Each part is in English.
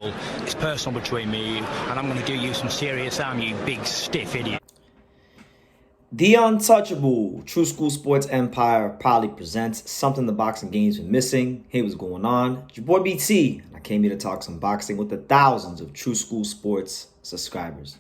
It's personal between me and you, and I'm going to do you some serious harm, you big stiff idiot. The Untouchable True School Sports Empire proudly presents something the boxing game's been missing. Hey, what's going on? It's your boy BT, and I came here to talk some boxing with the thousands of True School Sports subscribers.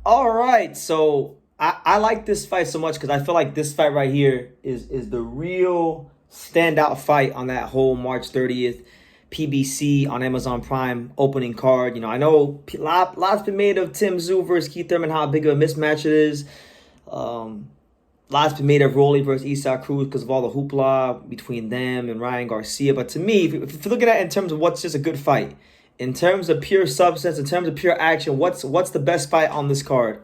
All right, so I like this fight so much because I feel like this fight right here is the real standout fight on that whole March 30th PBC on Amazon Prime opening card. You know, I know lots been made of Tim Tszyu versus Keith Thurman, how big of a mismatch it is. Lots been made of Rolly versus Isaac Cruz because of all the hoopla between them and Ryan Garcia. But to me, if you're looking at it in terms of what's just a good fight, in terms of pure substance, in terms of pure action, what's the best fight on this card?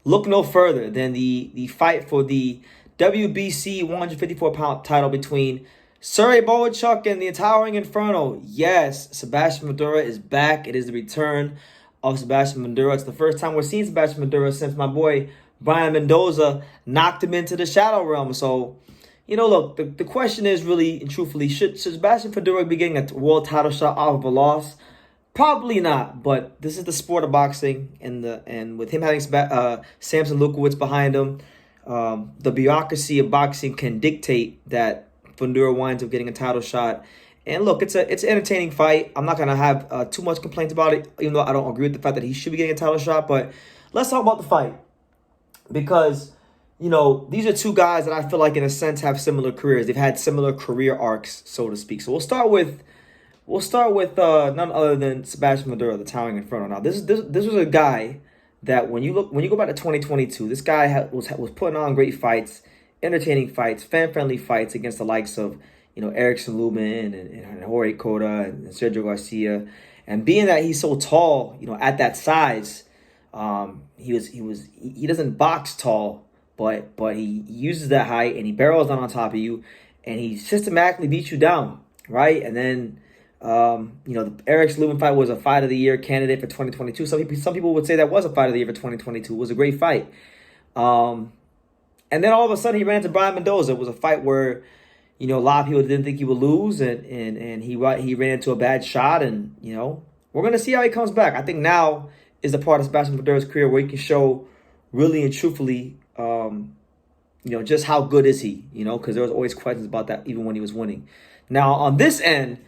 Look no further than the fight for the WBC 154-pound title between Serhii Bohachuk and the towering Inferno. Yes, Sebastian Fundora is back. It is the return of Sebastian Fundora. It's the first time we're seeing Sebastian Fundora since my boy Brian Mendoza knocked him into the shadow realm. So, you know, look, the question is really and truthfully, should Sebastian Fundora be getting a world title shot off of a loss? Probably not, but this is the sport of boxing, and with him having Samson Lukowicz behind him, the bureaucracy of boxing can dictate that Fundora winds up getting a title shot. And look, it's an entertaining fight. I'm not gonna have too much complaints about it, even though I don't agree with the fact that he should be getting a title shot. But let's talk about the fight, because you know these are two guys that I feel like in a sense have similar careers. They've had similar career arcs, so to speak. So we'll start with none other than Sebastian Fundora, the towering Inferno. Now this was a guy that when you go back to 2022, this guy was putting on great fights, entertaining fights, fan-friendly fights against the likes of, you know, Erickson Lubin and Jorge Cota and Sergio Garcia. And being that he's so tall, you know, at that size, he doesn't box tall, but he uses that height and he barrels down on top of you and he systematically beats you down, right? And then you know, the Erickson Lubin fight was a fight of the year candidate for 2022. Some people would say that was a fight of the year for 2022. It was a great fight. And then all of a sudden he ran into Brian Mendoza. It was a fight where, you know, a lot of people didn't think he would lose, and he ran into a bad shot, and you know, we're gonna see how he comes back. I think now is the part of Sebastian Fundora's career where he can show really and truthfully, you know, just how good is he, you know, because there was always questions about that even when he was winning. Now on this end,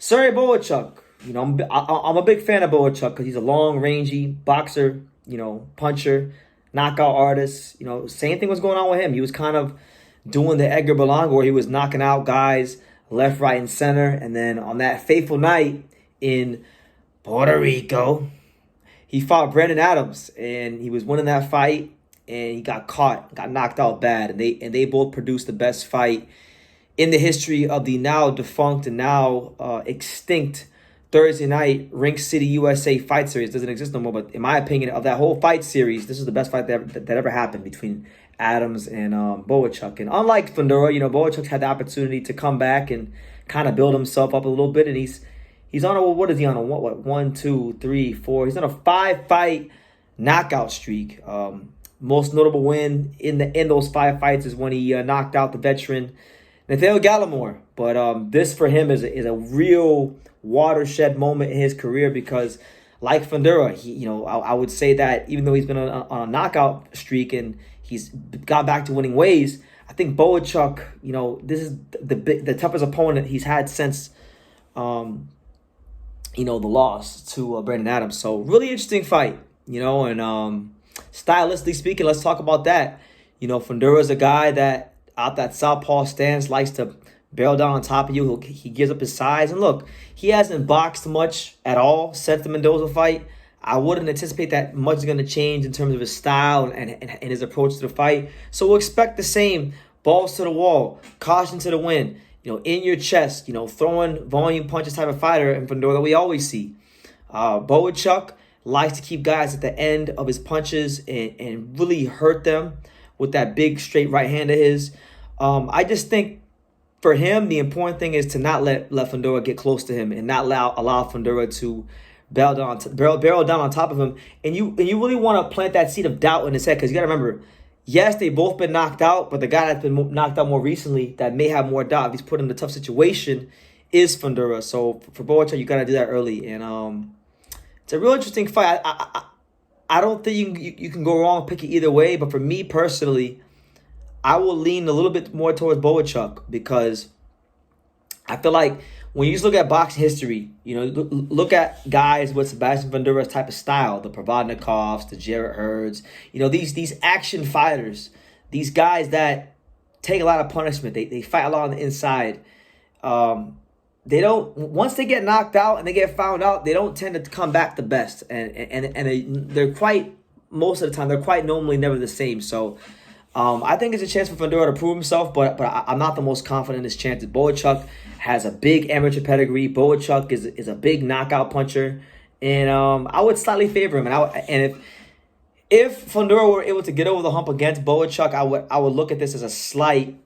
Serhii Bohachuk, you know, I'm a big fan of Bohachuk because he's a long, rangy boxer, you know, puncher, knockout artist. You know, same thing was going on with him. He was kind of doing the Edgar Berlanga where he was knocking out guys left, right, and center. And then on that fateful night in Puerto Rico, he fought Brandon Adams, and he was winning that fight, and he got caught, got knocked out bad, and they both produced the best fight in the history of the now defunct and now extinct Thursday night Rink City USA fight series. It doesn't exist no more, but in my opinion, of that whole fight series, this is the best fight that ever happened between Adams and Bohachuk. And unlike Fundora, you know, Bohachuk had the opportunity to come back and kind of build himself up a little bit, and he's on a, what is he on a, what 1, 2, 3, 4? He's on a 5-fight knockout streak. Most notable win in those 5 fights is when he knocked out the veteran Nathaniel Gallimore. But this for him is a real watershed moment in his career because, like Fundora, you know, I would say that even though he's been on a knockout streak and he's got back to winning ways, I think Bohachuk, you know, this is the toughest opponent he's had since, you know, the loss to Brandon Adams. So really interesting fight, you know, and stylistically speaking, let's talk about that. You know, Fundora is a guy that out that southpaw stance likes to barrel down on top of you. He gives up his size. And look, he hasn't boxed much at all since the Mendoza fight. I wouldn't anticipate that much is going to change in terms of his style and his approach to the fight. So we'll expect the same. Balls to the wall, caution to the wind, you know, in your chest, you know, throwing volume punches type of fighter in Fundora that we always see. Bohachuk likes to keep guys at the end of his punches and really hurt them with that big straight right hand of his. I just think for him, the important thing is to not let Fundora get close to him and not allow Fundora to barrel down on top of him. And you really want to plant that seed of doubt in his head, because you got to remember, yes, they've both been knocked out, but the guy that's been knocked out more recently that may have more doubt if he's put in a tough situation is Fundora. So for Bohachuk, you got to do that early. And It's a real interesting fight. I don't think you can go wrong picking either way. But for me personally, I will lean a little bit more towards Bohachuk because I feel like when you just look at boxing history, you know, look at guys with Sebastian Fundora's type of style, the Provodnikovs, the Jarrett Hurds, you know, these action fighters, these guys that take a lot of punishment. They fight a lot on the inside. They don't, once they get knocked out and they get found out, they don't tend to come back the best. And they're quite, most of the time, they're quite normally never the same. So I think it's a chance for Fundora to prove himself, but I'm not the most confident in his chances. Bohachuk has a big amateur pedigree. Bohachuk is a big knockout puncher, and I would slightly favor him. And if Fundora were able to get over the hump against Bohachuk, I would look at this as a slight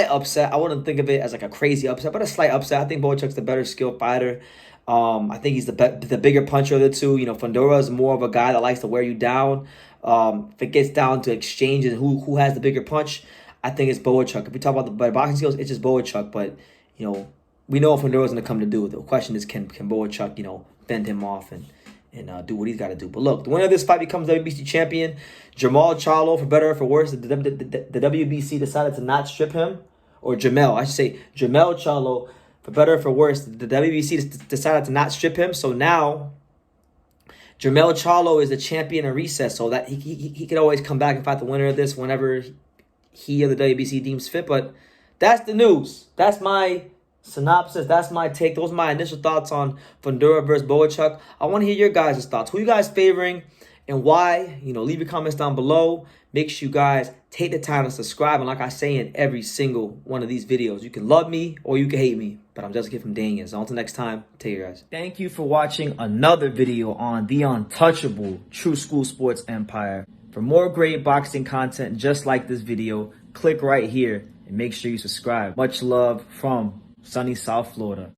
upset. I wouldn't think of it as like a crazy upset, but a slight upset. I think Bohachuk's the better skilled fighter. I think he's the bigger puncher of the two. You know, Fundora is more of a guy that likes to wear you down. If it gets down to exchanges, who has the bigger punch, I think it's Bohachuk. If we talk about the boxing skills, it's just Bohachuk. But, you know, we know what Fundora's going to come to do. The question is, can Bohachuk, you know, fend him off and do what he's got to do. But look, the winner of this fight becomes WBC champion. Jamal Charlo, for better or for worse, the WBC decided to not strip him. Or Jamel, I should say Jamel Charlo, for better or for worse, the WBC decided to not strip him. So now Jamel Charlo is the champion in recess, so that he could always come back and fight the winner of this whenever he or the WBC deems fit. But that's the news. That's my synopsis. That's my take. Those are my initial thoughts on Fundora versus Bohachuk. I want to hear your guys' thoughts. Who you guys favoring and why? You know, leave your comments down below. Make sure you guys take the time to subscribe. And like I say in every single one of these videos, you can love me or you can hate me. But I'm just a kid from Daniel. So until next time, take care, guys. Thank you for watching another video on the untouchable True School Sports Empire. For more great boxing content just like this video, click right here and make sure you subscribe. Much love from sunny South Florida.